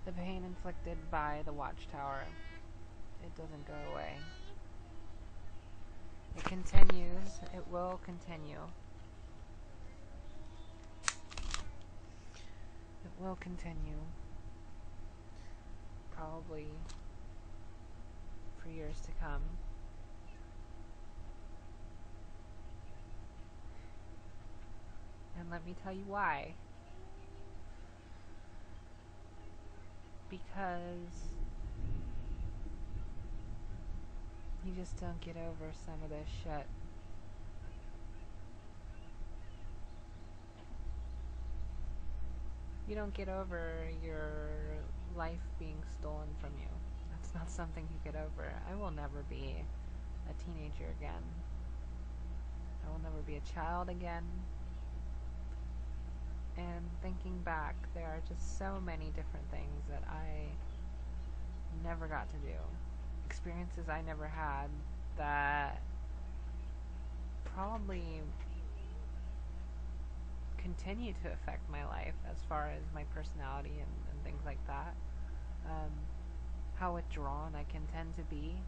The pain inflicted by the watchtower, it doesn't go away. It continues. It will continue. It will continue. Probably for years to come. And let me tell you why. Because you just don't get over some of this shit. You don't get over your life being stolen from you. That's not something you get over. I will never be a teenager again. I will never be a child again. And thinking back, there are just so many different things that I never got to do. Experiences I never had that probably continue to affect my life as far as my personality and things like that. How withdrawn I can tend to be.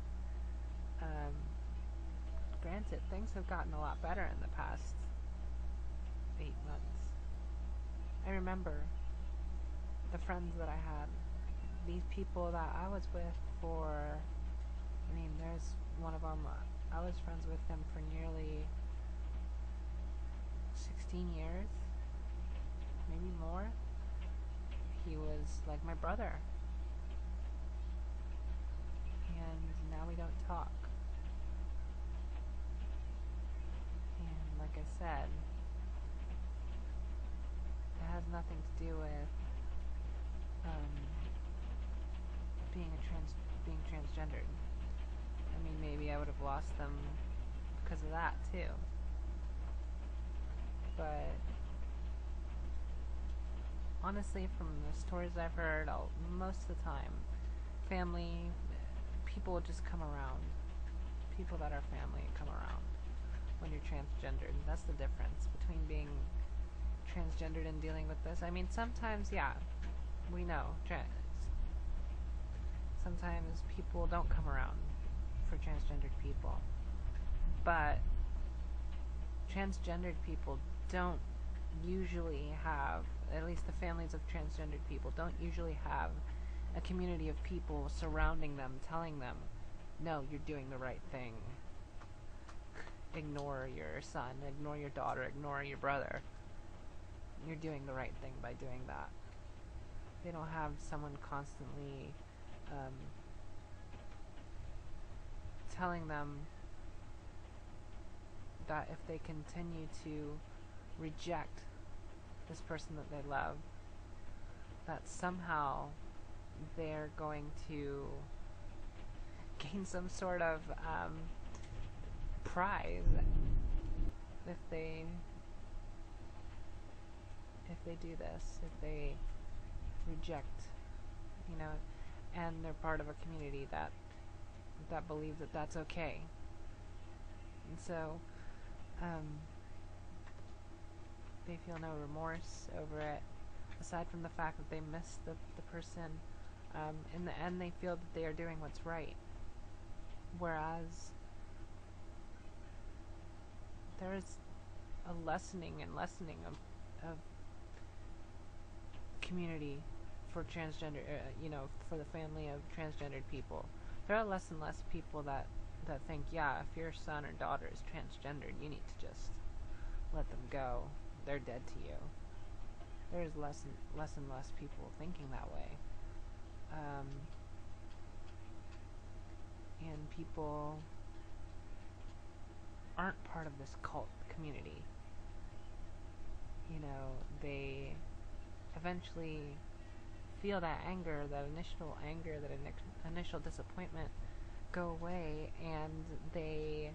Granted, things have gotten a lot better in the past 8 months. I remember the friends that I had, these people that I was with for, there's one of them, I was friends with him for nearly 16 years, maybe more. He was like my brother. And now we don't talk. And like I said, it has nothing to do with being transgendered. Maybe I would have lost them because of that too. But honestly, from the stories I've heard, most of the time, family, people will just come around. People that are family come around when you're transgendered. That's the difference between being transgendered and dealing with this. Sometimes, yeah, we know. Sometimes people don't come around for transgendered people. But transgendered people don't usually have, at least the families of transgendered people, don't usually have a community of people surrounding them, telling them, no, you're doing the right thing. Ignore your son, ignore your daughter, ignore your brother. You're doing the right thing by doing that. They don't have someone constantly telling them that if they continue to reject this person that they love, that somehow they're going to gain some sort of prize if they do this, if they reject, and they're part of a community that believes that that's okay. And so they feel no remorse over it, aside from the fact that they miss the person. In the end, they feel that they are doing what's right, whereas there is a lessening of community for transgender, for the family of transgendered people. There are less and less people that think, yeah, if your son or daughter is transgendered, you need to just let them go. They're dead to you. There's less and less people thinking that way. And people aren't part of this cult community. They eventually feel that anger, that initial anger, that initial disappointment go away, and they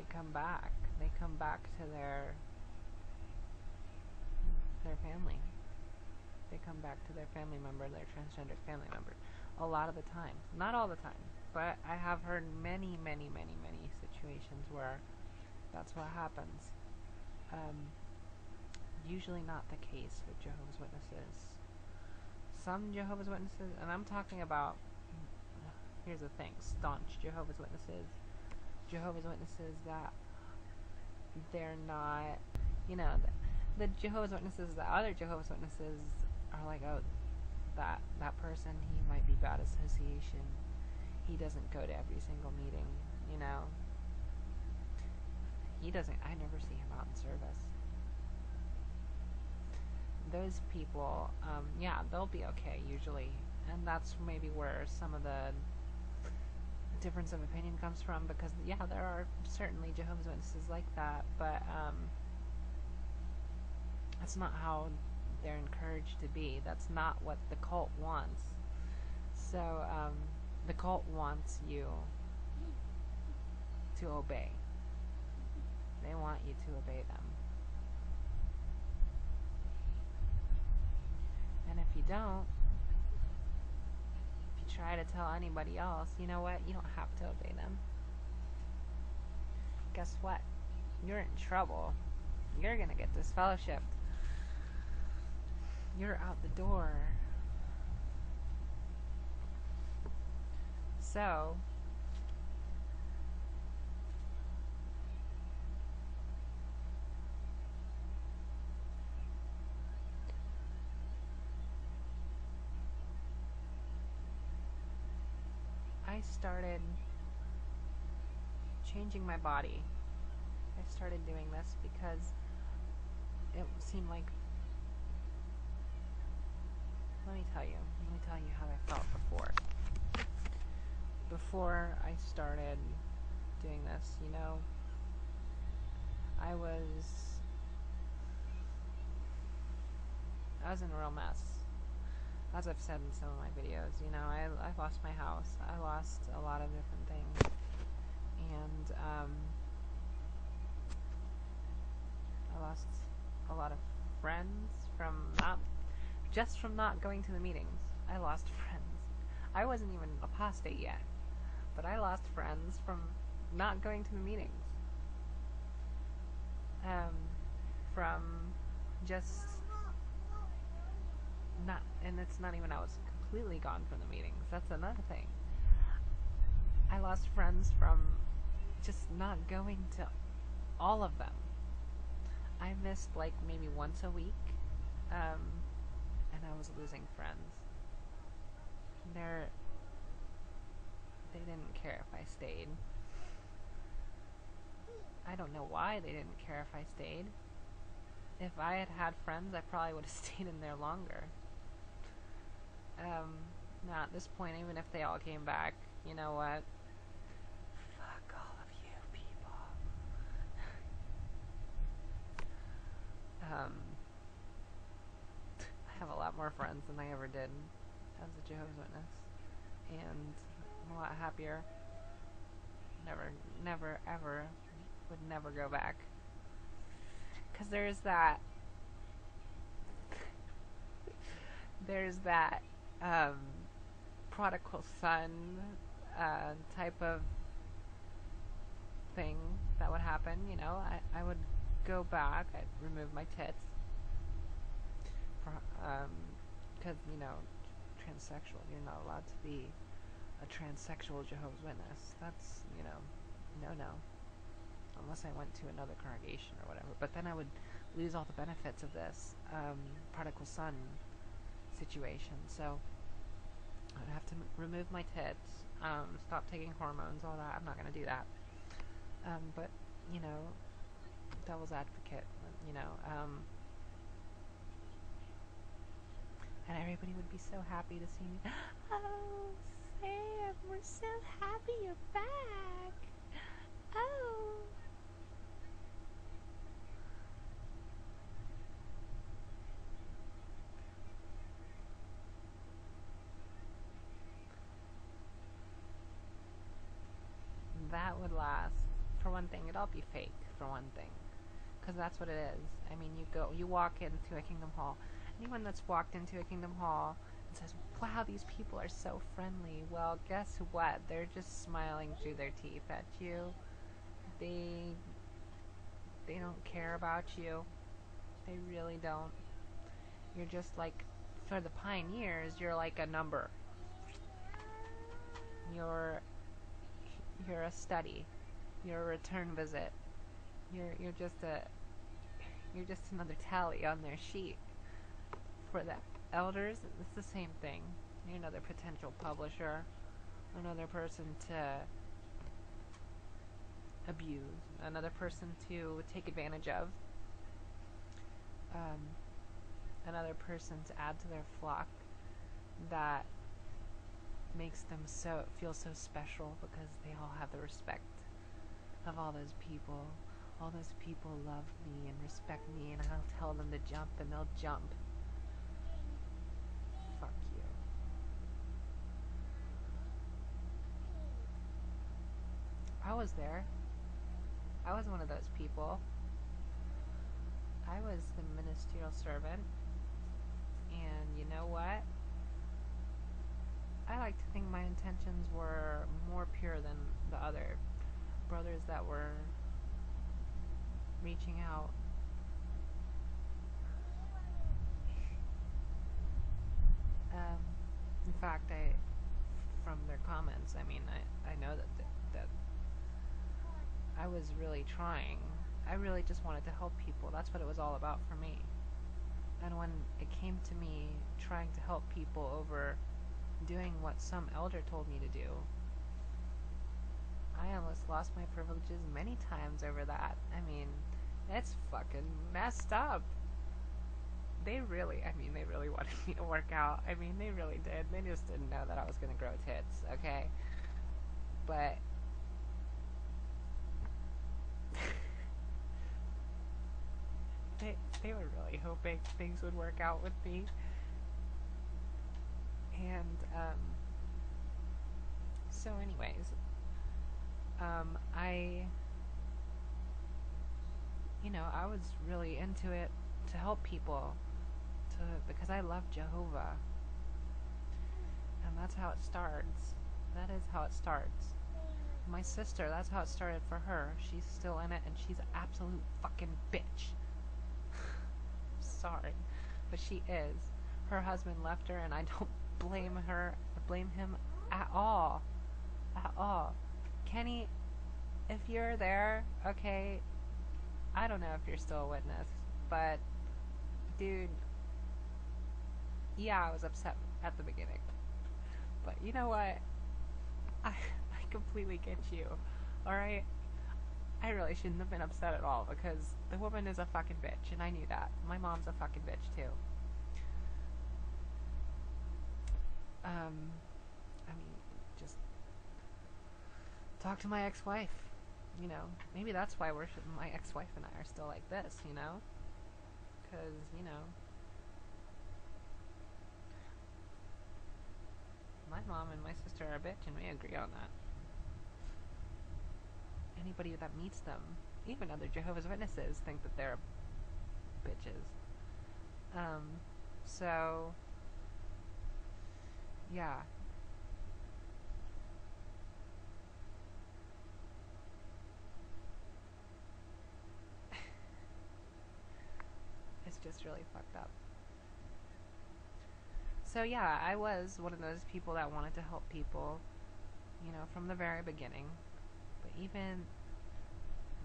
come back. They come back to their family. They come back to their family member, their transgender family member. A lot of the time. Not all the time, but I have heard many, many, many, many situations where that's what happens. Usually not the case with Jehovah's Witnesses. some Jehovah's Witnesses, and I'm talking about, here's the thing, staunch Jehovah's Witnesses, that they're not, you know, the Jehovah's Witnesses, the other Jehovah's Witnesses are like, oh, that person, he might be bad association. He doesn't go to every single meeting, you know. He doesn't, I never see him out in service. Those people, yeah, they'll be okay usually. And that's maybe where some of the difference of opinion comes from, because, yeah, there are certainly Jehovah's Witnesses like that, but that's not how they're encouraged to be. That's not what the cult wants. So, the cult wants you to obey. They want you to obey them. And if you don't, if you try to tell anybody else, you know what? You don't have to obey them. Guess what? You're in trouble. You're gonna get disfellowshipped. You're out the door. So, I started changing my body. I started doing this because it seemed like, let me tell you how I felt before. Before I started doing this, you know, I was in a real mess. As I've said in some of my videos, you know, I lost my house. I lost a lot of different things. And I lost a lot of friends from not going to the meetings. I lost friends. I wasn't even apostate yet, but I lost friends from not going to the meetings. From just not, and it's not even I was completely gone from the meetings. That's another thing. I lost friends from just not going to all of them. I missed like maybe once a week, and I was losing friends. They didn't care if I stayed. I don't know why they didn't care if I stayed. If I had had friends, I probably would have stayed in there longer. Now at this point, even if they all came back, you know what? Fuck all of you people. I have a lot more friends than I ever did as a Jehovah's Witness, and I'm a lot happier. Never, ever would never go back. Because there's that prodigal son type of thing that would happen, you know. I would go back, I'd remove my tits, because, you know, transsexual, you're not allowed to be a transsexual Jehovah's Witness. That's, you know, no. Unless I went to another congregation or whatever. But then I would lose all the benefits of this prodigal son situation. So I would have to remove my tits, stop taking hormones, all that. I'm not going to do that. But, you know, devil's advocate, you know, and everybody would be so happy to see me. Oh, Sam, we're so happy you're back. Oh. That would last. For one thing, it'll be fake, for one thing. Because that's what it is. I mean, you walk into a Kingdom Hall. Anyone that's walked into a Kingdom Hall and says, wow, these people are so friendly. Well, guess what? They're just smiling through their teeth at you. They don't care about you. They really don't. You're just like For the pioneers, you're like a number. You're a study. You're a return visit. You're just another tally on their sheet. For the elders, it's the same thing. You're another potential publisher, another person to abuse, another person to take advantage of, another person to add to their flock that makes them feel so special because they all have the respect of all those people. All those people love me and respect me, and I'll tell them to jump and they'll jump. Fuck you. I was there. I was one of those people. I was the ministerial servant, and you know what? I like to think my intentions were more pure than the other brothers that were reaching out. In fact, from their comments, I mean, I know that I was really trying. I really just wanted to help people. That's what it was all about for me. And when it came to me trying to help people over doing what some elder told me to do, I almost lost my privileges many times over that. I mean, it's fucking messed up. They really wanted me to work out. I mean, they really did. They just didn't know that I was gonna grow tits, okay? But they were really hoping things would work out with me. And, so anyways, I was really into it to help people, because I love Jehovah. And that's how it starts. That is how it starts. My sister, that's how it started for her. She's still in it, and she's an absolute fucking bitch. Sorry, but she is. Her husband left her, and I don't blame him at all. At all. Kenny, if you're there, okay, I don't know if you're still a witness, but, dude, yeah, I was upset at the beginning. But you know what? I completely get you, alright? I really shouldn't have been upset at all, because the woman is a fucking bitch, and I knew that. My mom's a fucking bitch, too. Just talk to my ex-wife. Maybe that's why my ex-wife and I are still like this, because, my mom and my sister are a bitch, and we agree on that. Anybody that meets them, even other Jehovah's Witnesses, think that they're bitches. So, yeah. It's just really fucked up. So yeah, I was one of those people that wanted to help people, from the very beginning. But even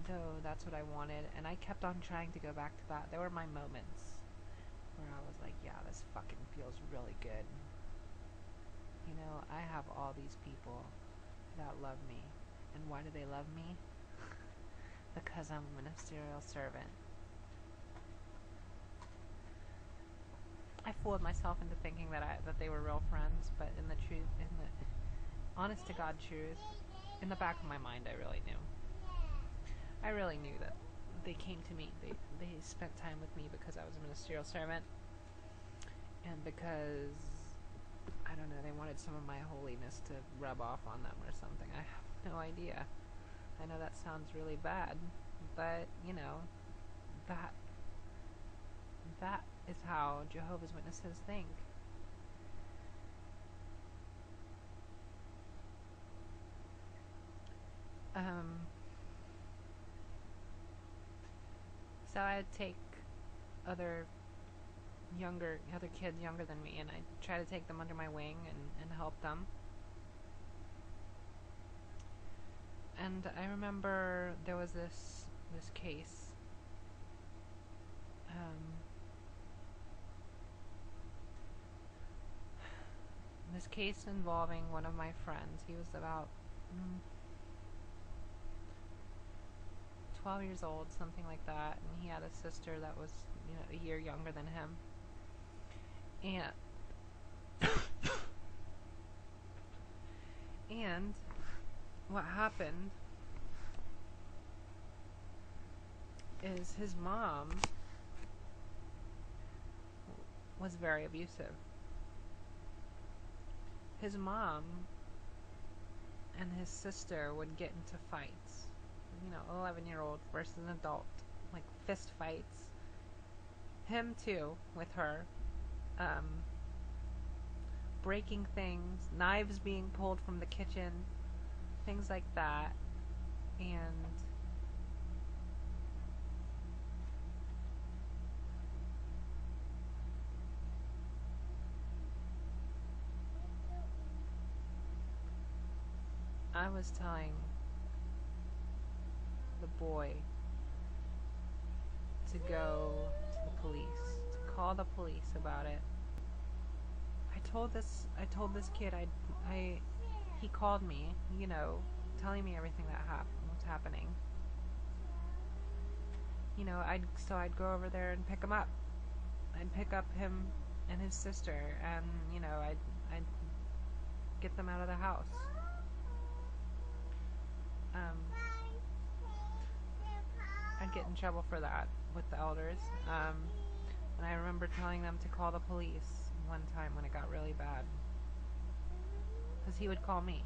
though that's what I wanted, and I kept on trying to go back to that, there were my moments where I was like, yeah, this fucking feels really good. I have all these people that love me. And why do they love me? Because I'm a ministerial servant. I fooled myself into thinking that they were real friends, but in the honest to God truth, in the back of my mind, I really knew. I really knew that they came to me. They spent time with me because I was a ministerial servant, and because, I don't know, they wanted some of my holiness to rub off on them or something. I have no idea. I know that sounds really bad, but, that is how Jehovah's Witnesses think. So I'd take other other kids younger than me, and I try to take them under my wing and help them. And I remember there was this case. This case involving one of my friends. He was about 12 years old, something like that, and he had a sister that was, a year younger than him. And what happened is his mom was very abusive. His mom and his sister would get into fights. 11-year-old versus an adult, like fist fights. Him too, with her. Breaking things, knives being pulled from the kitchen, things like that. And I was telling the boy to go to the police, to call the police about it. I told this kid, he called me, telling me everything that was happening. I'd go over there and pick him up. I'd pick up him and his sister, and I'd get them out of the house. I'd get in trouble for that with the elders. And I remember telling them to call the police one time when it got really bad. Because he would call me.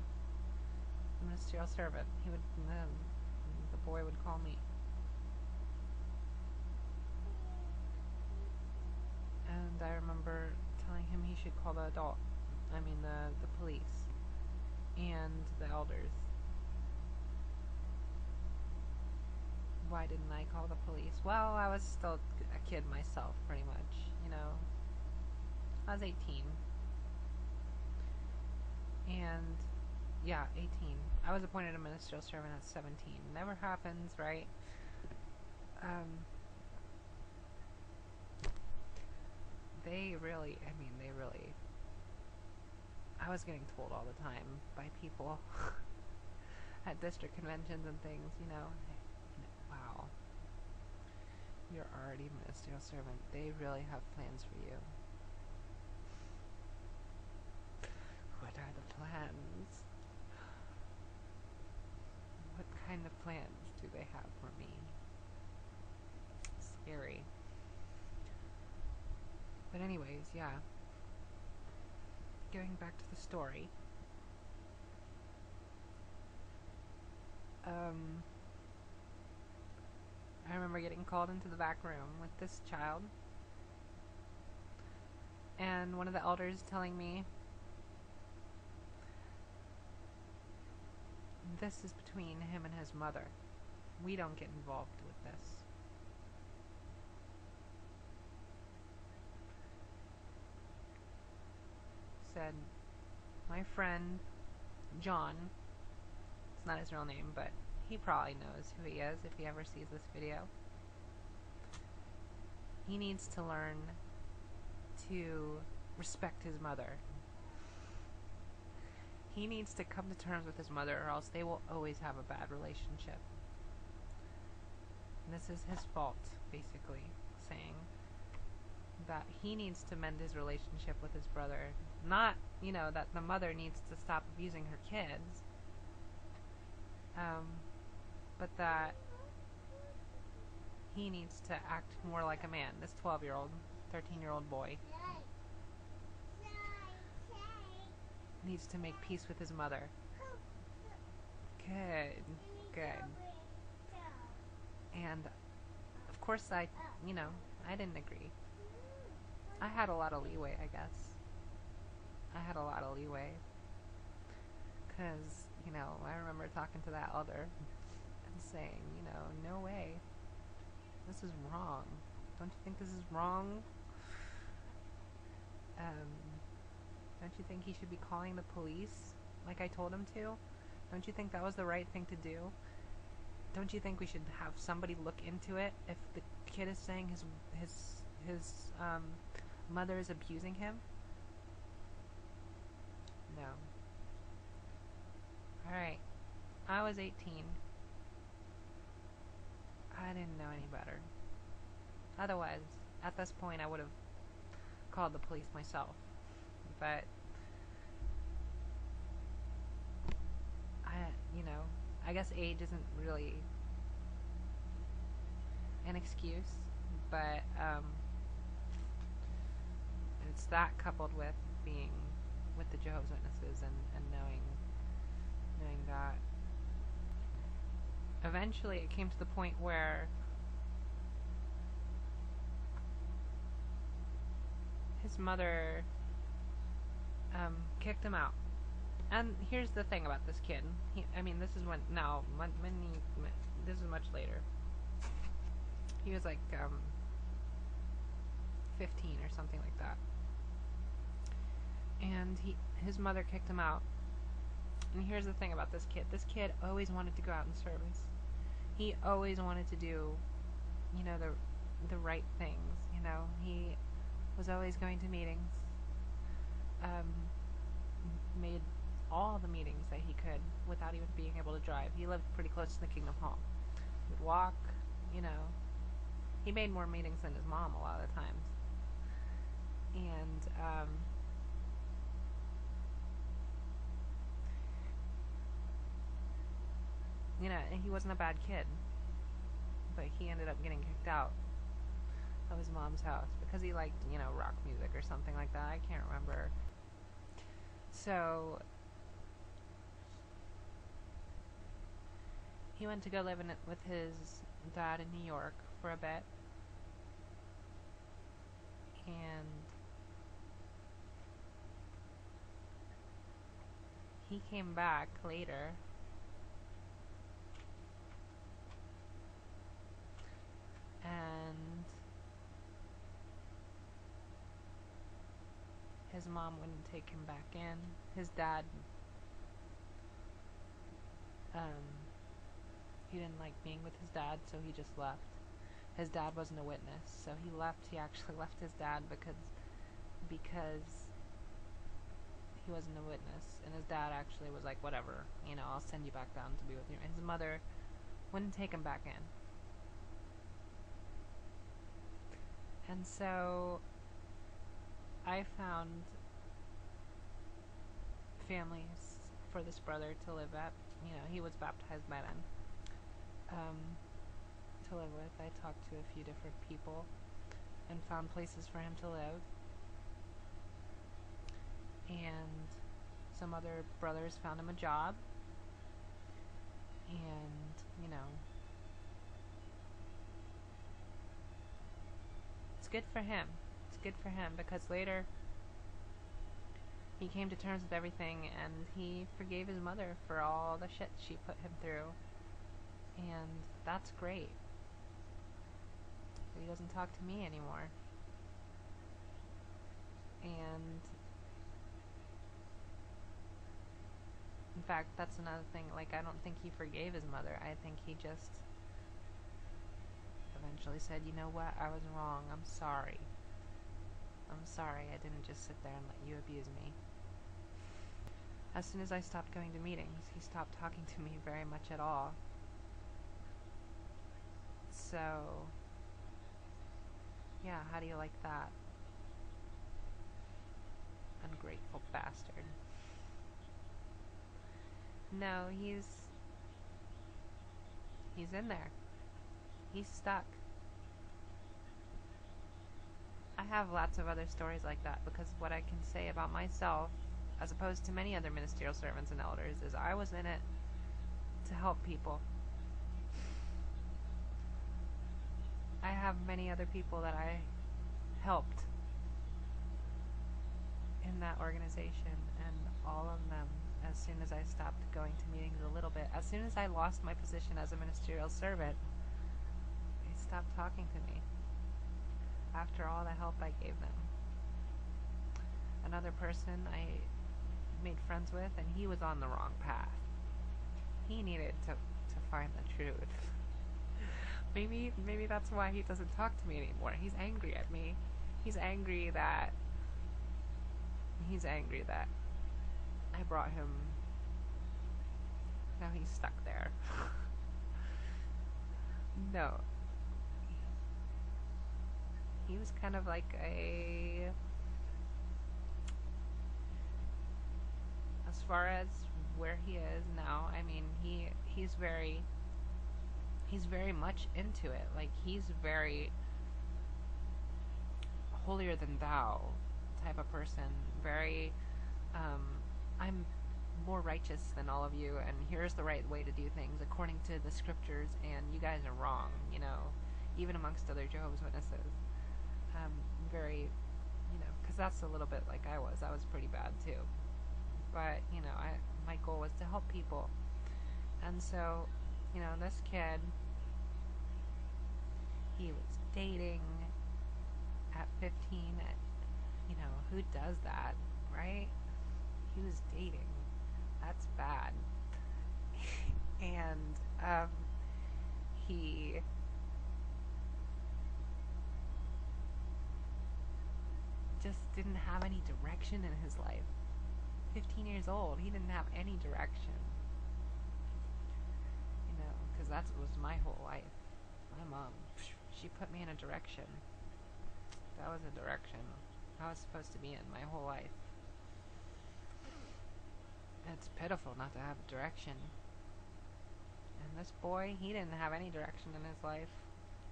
The ministerial servant. The boy would call me. And I remember telling him he should call the police and the elders. Why didn't I call the police? Well, I was still a kid myself, pretty much, I was 18. And, 18. I was appointed a ministerial servant at 17. Never happens, right? I was getting told all the time by people at district conventions and things, wow, you're already a ministerial servant. They really have plans for you. What are the plans? What kind of plans do they have for me? Scary. But anyways, going back to the story. I remember getting called into the back room with this child, and one of the elders telling me, this is between him and his mother. We don't get involved with this. Said, my friend John, it's not his real name, but he probably knows who he is if he ever sees this video. He needs to learn to respect his mother. He needs to come to terms with his mother, or else they will always have a bad relationship. And this is his fault, basically, saying that he needs to mend his relationship with his brother. Not, that the mother needs to stop abusing her kids, but that he needs to act more like a man. This 12-year-old, 13-year-old boy needs to make peace with his mother. Good. And of course I didn't agree. I had a lot of leeway, I guess. Because, I remember talking to that elder and saying, no way. This is wrong. Don't you think this is wrong? Don't you think he should be calling the police like I told him to? Don't you think that was the right thing to do? Don't you think we should have somebody look into it if the kid is saying his mother is abusing him? No. Alright. I was 18. I didn't know any better. Otherwise, at this point, I would have called the police myself. But I guess age isn't really an excuse, but it's that coupled with being with the Jehovah's Witnesses and knowing that eventually it came to the point where his mother kicked him out. And here's the thing about this kid. This is this is much later. He was like 15 or something like that. And his mother kicked him out. And here's the thing about this kid. This kid always wanted to go out in service. He always wanted to do, the right things. He was always going to meetings. Made all the meetings that he could without even being able to drive. He lived pretty close to the Kingdom Hall. He would walk, He made more meetings than his mom a lot of the times. And, and he wasn't a bad kid. But he ended up getting kicked out of his mom's house because he liked, rock music or something like that. I can't remember. So he went to go live with his dad in New York for a bit. And he came back later. And his mom wouldn't take him back in. His dad, he didn't like being with his dad, so he just left. His dad wasn't a witness, so he left. He actually left his dad because he wasn't a witness, and his dad actually was like, whatever, I'll send you back down to be with you. And his mother wouldn't take him back in. And so I found families for this brother to live at. He was baptized by then. To live with. I talked to a few different people and found places for him to live. And some other brothers found him a job. And, it's good for him. It's good for him because later he came to terms with everything and he forgave his mother for all the shit she put him through. And that's great. But he doesn't talk to me anymore. And in fact, that's another thing. Like, I don't think he forgave his mother. I think he just eventually said, you know what, I was wrong. I'm sorry. I didn't just sit there and let you abuse me. As soon as I stopped going to meetings, he stopped talking to me very much at all. So, yeah, how do you like that? Ungrateful bastard. No, he's in there. He's stuck. I have lots of other stories like that because what I can say about myself, as opposed to many other ministerial servants and elders, is I was in it to help people. I have many other people that I helped in that organization, and all of them, as soon as I stopped going to meetings a little bit, as soon as I lost my position as a ministerial servant, they stopped talking to me after all the help I gave them. another person I made friends with, and he was on the wrong path. He needed to find the truth. Maybe that's why he doesn't talk to me anymore. He's angry at me. He's angry that I brought him. Now he's stuck there. No. He was kind of like as far as where he is now, I mean, he's very much into it. Like, he's very holier than thou type of person. Very, I'm more righteous than all of you, and here's the right way to do things according to the scriptures, and you guys are wrong, even amongst other Jehovah's Witnesses. Very, because that's a little bit like I was pretty bad too. But, my goal was to help people. And so, this kid, he was dating at 15. Who does that, right? He was dating. That's bad. And, he just didn't have any direction in his life. 15 years old, he didn't have any direction. Because that was my whole life. My mom, she put me in a direction. That was a direction I was supposed to be in my whole life. It's pitiful not to have a direction. And this boy, he didn't have any direction in his life.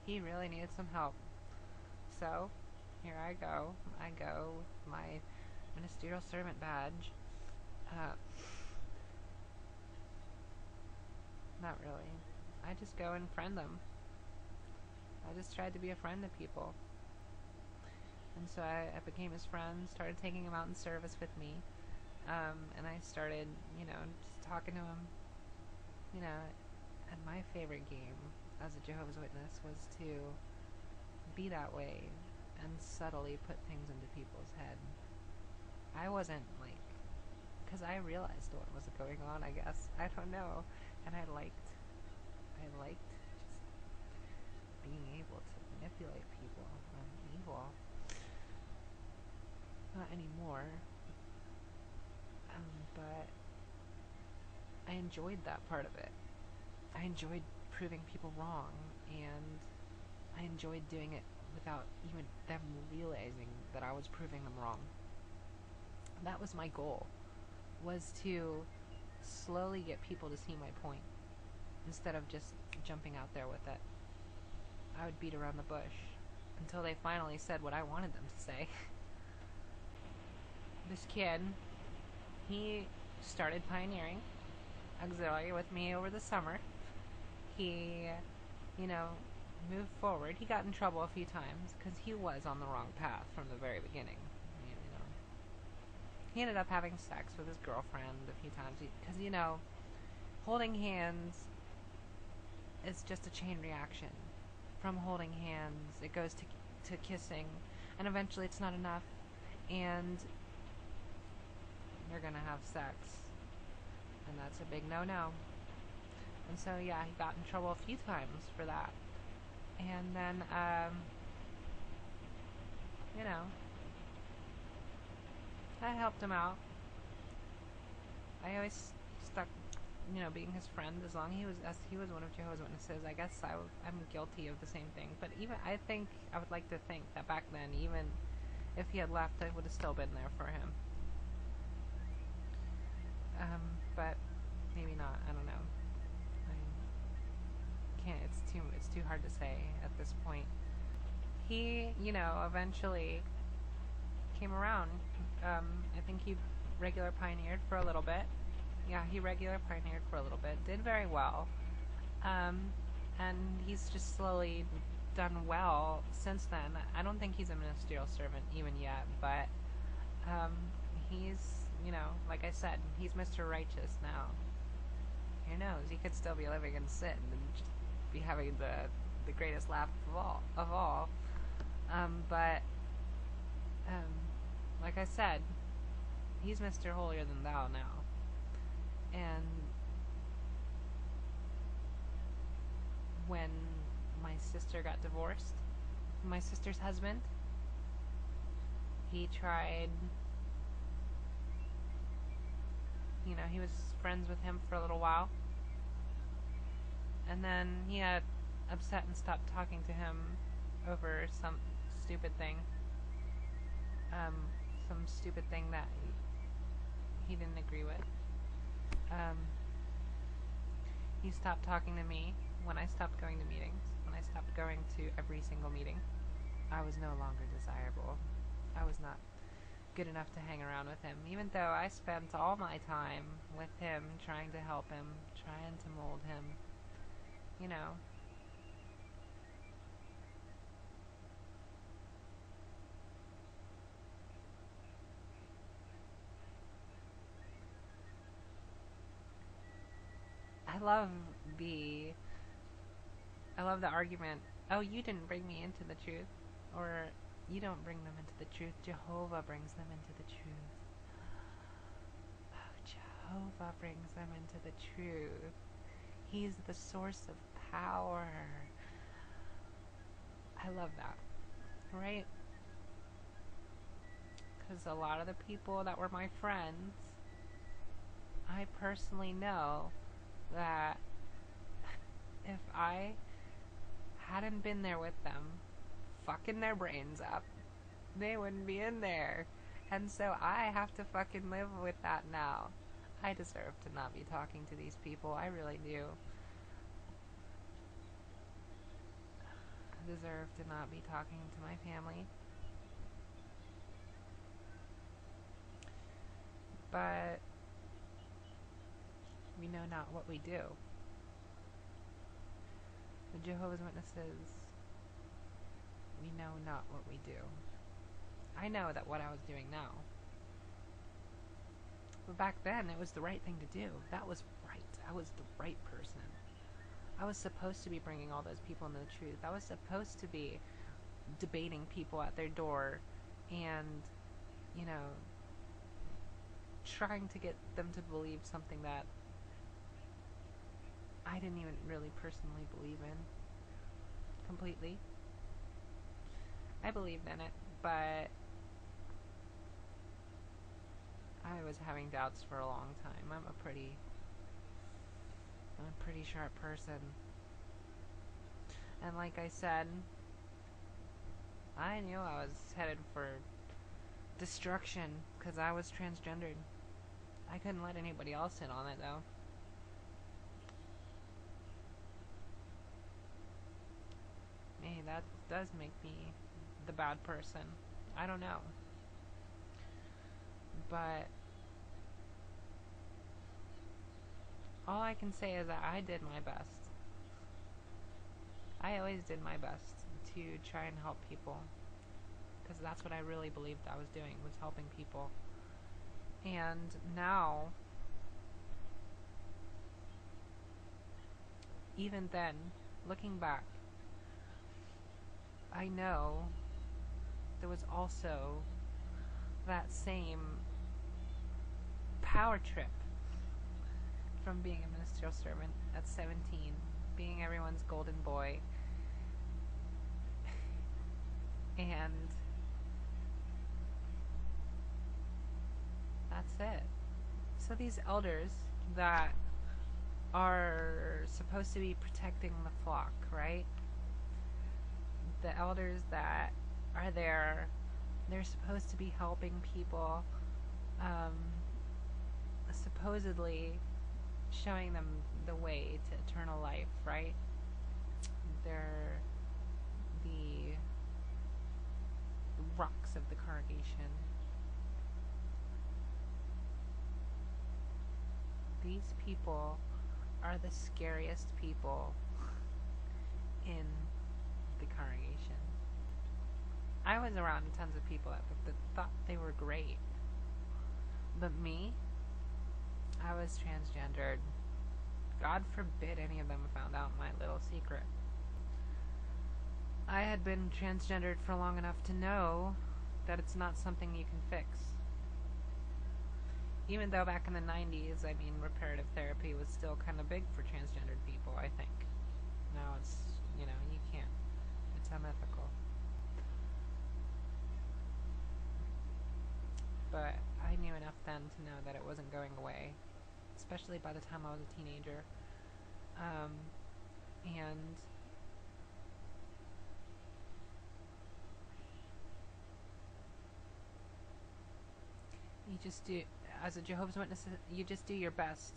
He really needed some help. So, here I go. I go with my ministerial servant badge. Not really. I just go and friend them. I just tried to be a friend to people. And so I became his friend, started taking him out in service with me. And I started, just talking to him. And my favorite game as a Jehovah's Witness was to be that way and subtly put things into people's head. I wasn't because I realized what was going on, I guess. I don't know. And I liked just being able to manipulate people. I'm evil. Not anymore. But I enjoyed that part of it. I enjoyed proving people wrong, and I enjoyed doing it without even them realizing that I was proving them wrong. That was my goal, was to slowly get people to see my point instead of just jumping out there with it. I would beat around the bush until they finally said what I wanted them to say. This kid, he started pioneering auxiliary with me over the summer. He, moved forward. He got in trouble a few times because he was on the wrong path from the very beginning. He ended up having sex with his girlfriend a few times because, holding hands is just a chain reaction. From holding hands, it goes to kissing, and eventually it's not enough, and you're gonna have sex, and that's a big no-no. And so, yeah, he got in trouble a few times for that. And then, I helped him out. I always stuck, being his friend as long as he was one of Jehovah's Witnesses. I guess I'm guilty of the same thing. But even I would like to think that back then, even if he had left, I would have still been there for him. But maybe not. I don't know. I can't. It's too hard to say at this point. He, eventually came around. I think he regular pioneered for a little bit. Yeah, he regular pioneered for a little bit. Did very well. And he's just slowly done well since then. I don't think he's a ministerial servant even yet, but he's, like I said, he's Mr. Righteous now. Who knows? He could still be living in sin and just be having the greatest laugh of all. But like I said, he's Mr. Holier Than Thou now. And when my sister got divorced, my sister's husband, he tried, he was friends with him for a little while, and then he got upset and stopped talking to him over some stupid thing. Some stupid thing that he didn't agree with. He stopped talking to me when I stopped going to meetings. When I stopped going to every single meeting, I was no longer desirable. I was not good enough to hang around with him, even though I spent all my time with him, trying to help him, trying to mold him, I love the argument, oh, you didn't bring me into the truth, or you don't bring them into the truth, Jehovah brings them into the truth. Oh, Jehovah brings them into the truth. He's the source of power. I love that, right? Because a lot of the people that were my friends, I personally know that if I hadn't been there with them, fucking their brains up, they wouldn't be in there. And so I have to fucking live with that now. I deserve to not be talking to these people. I really do. I deserve to not be talking to my family. But we know not what we do. The Jehovah's Witnesses, we know not what we do. I know that what I was doing now. But back then, it was the right thing to do. That was right. I was the right person. I was supposed to be bringing all those people into the truth. I was supposed to be debating people at their door and, trying to get them to believe something that I didn't even really personally believe in completely. I believed in it, but I was having doubts for a long time. I'm a pretty sharp person. And like I said, I knew I was headed for destruction because I was transgendered. I couldn't let anybody else in on it, though. Maybe that does make me the bad person. I don't know. But all I can say is that I did my best. I always did my best to try and help people, because that's what I really believed I was doing, was helping people. And now, even then, looking back, I know there was also that same power trip from being a ministerial servant at 17, being everyone's golden boy, and that's it. So these elders that are supposed to be protecting the flock, right? The elders that are there, they're supposed to be helping people, supposedly showing them the way to eternal life, right? They're the rocks of the congregation. These people are the scariest people in the congregation. I was around tons of people that thought they were great. But me, I was transgendered. God forbid any of them found out my little secret. I had been transgendered for long enough to know that it's not something you can fix. Even though back in the 90s, I mean, reparative therapy was still kind of big for transgendered people, I think. Now it's, you know, you can't. It's unethical. But I knew enough then to know that it wasn't going away, especially by the time I was a teenager. And you just do, as a Jehovah's Witness, you just do your best.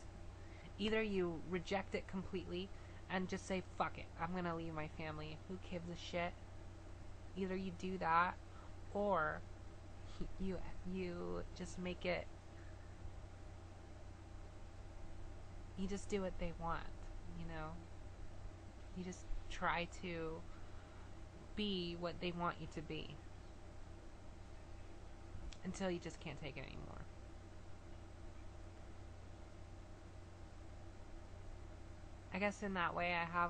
Either you reject it completely and just say, fuck it, I'm gonna leave my family, who gives a shit? Either you do that, or you just make it, you just do what they want, you know? You just try to be what they want you to be until you just can't take it anymore. I guess in that way I have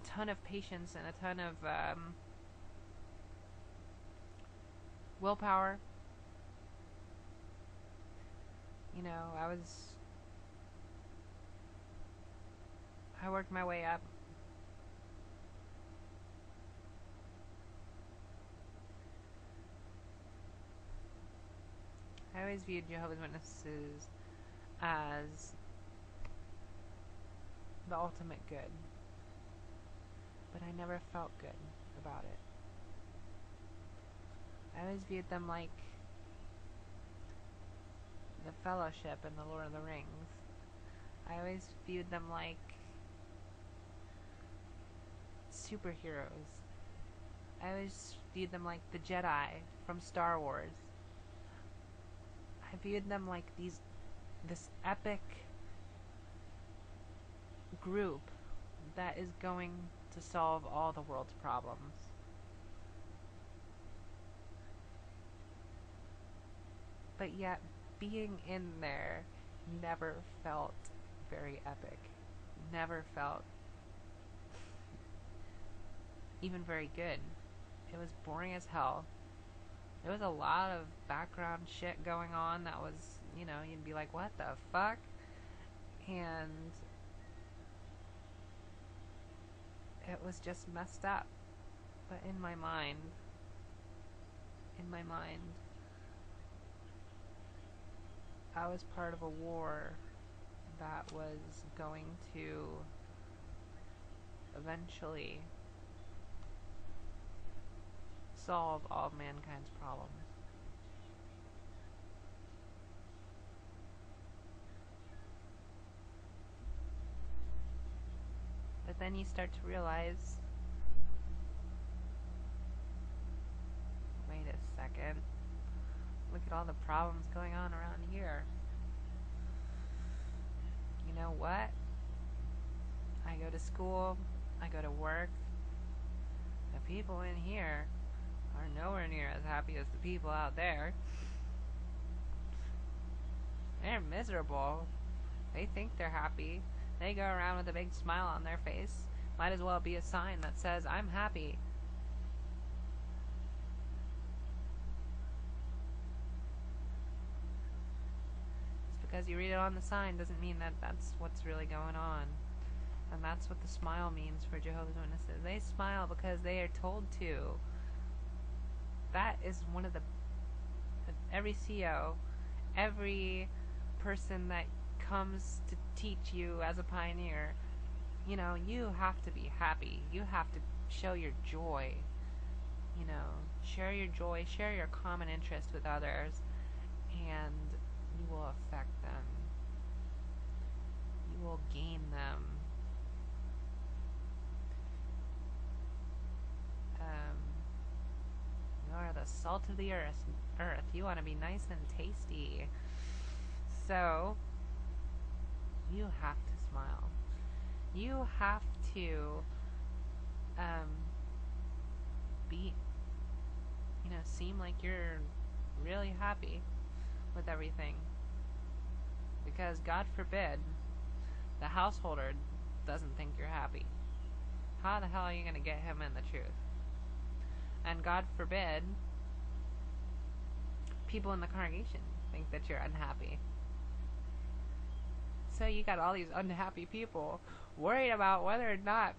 a ton of patience and a ton of willpower. You know, I worked my way up. I always viewed Jehovah's Witnesses as the ultimate good, but I never felt good about it. I always viewed them like the Fellowship in the Lord of the Rings. I always viewed them like superheroes. I always viewed them like the Jedi from Star Wars. I viewed them like this epic group that is going to solve all the world's problems. But yet, being in there never felt very epic. Never felt even very good. It was boring as hell. There was a lot of background shit going on that was, you know, you'd be like, what the fuck? And it was just messed up. But in my mind, I was part of a war that was going to eventually solve all of mankind's problems. But then you start to realize, wait a second, look at all the problems going on around here. You know what? I go to school, I go to work. The people in here are nowhere near as happy as the people out there. They're miserable. They think they're happy. They go around with a big smile on their face. Might as well be a sign that says, I'm happy. Just because you read it on the sign doesn't mean that that's what's really going on. And that's what the smile means for Jehovah's Witnesses. They smile because they are told to. That is one of the... Every CO, every person that comes to teach you as a pioneer, you know, you have to be happy. You have to show your joy. You know, share your joy, share your common interest with others, and you will affect them. You will gain them. You are the salt of the earth. You want to be nice and tasty. So, you have to smile. You have to be, you know, seem like you're really happy with everything. Because God forbid the householder doesn't think you're happy. How the hell are you going to get him in the truth? And God forbid people in the congregation think that you're unhappy. So you got all these unhappy people worried about whether or not,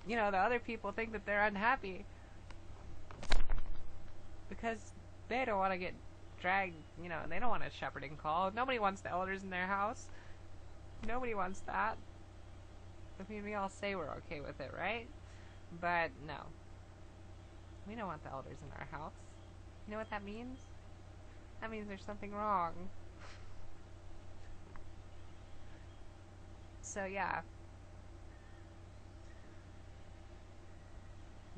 the other people think that they're unhappy. Because they don't want to get dragged, they don't want a shepherding call. Nobody wants the elders in their house. Nobody wants that. I mean, we all say we're okay with it, right? But no. We don't want the elders in our house. You know what that means? That means there's something wrong. So yeah.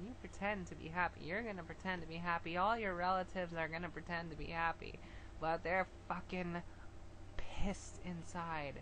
You pretend to be happy. You're gonna pretend to be happy. All your relatives are gonna pretend to be happy. But they're fucking pissed inside.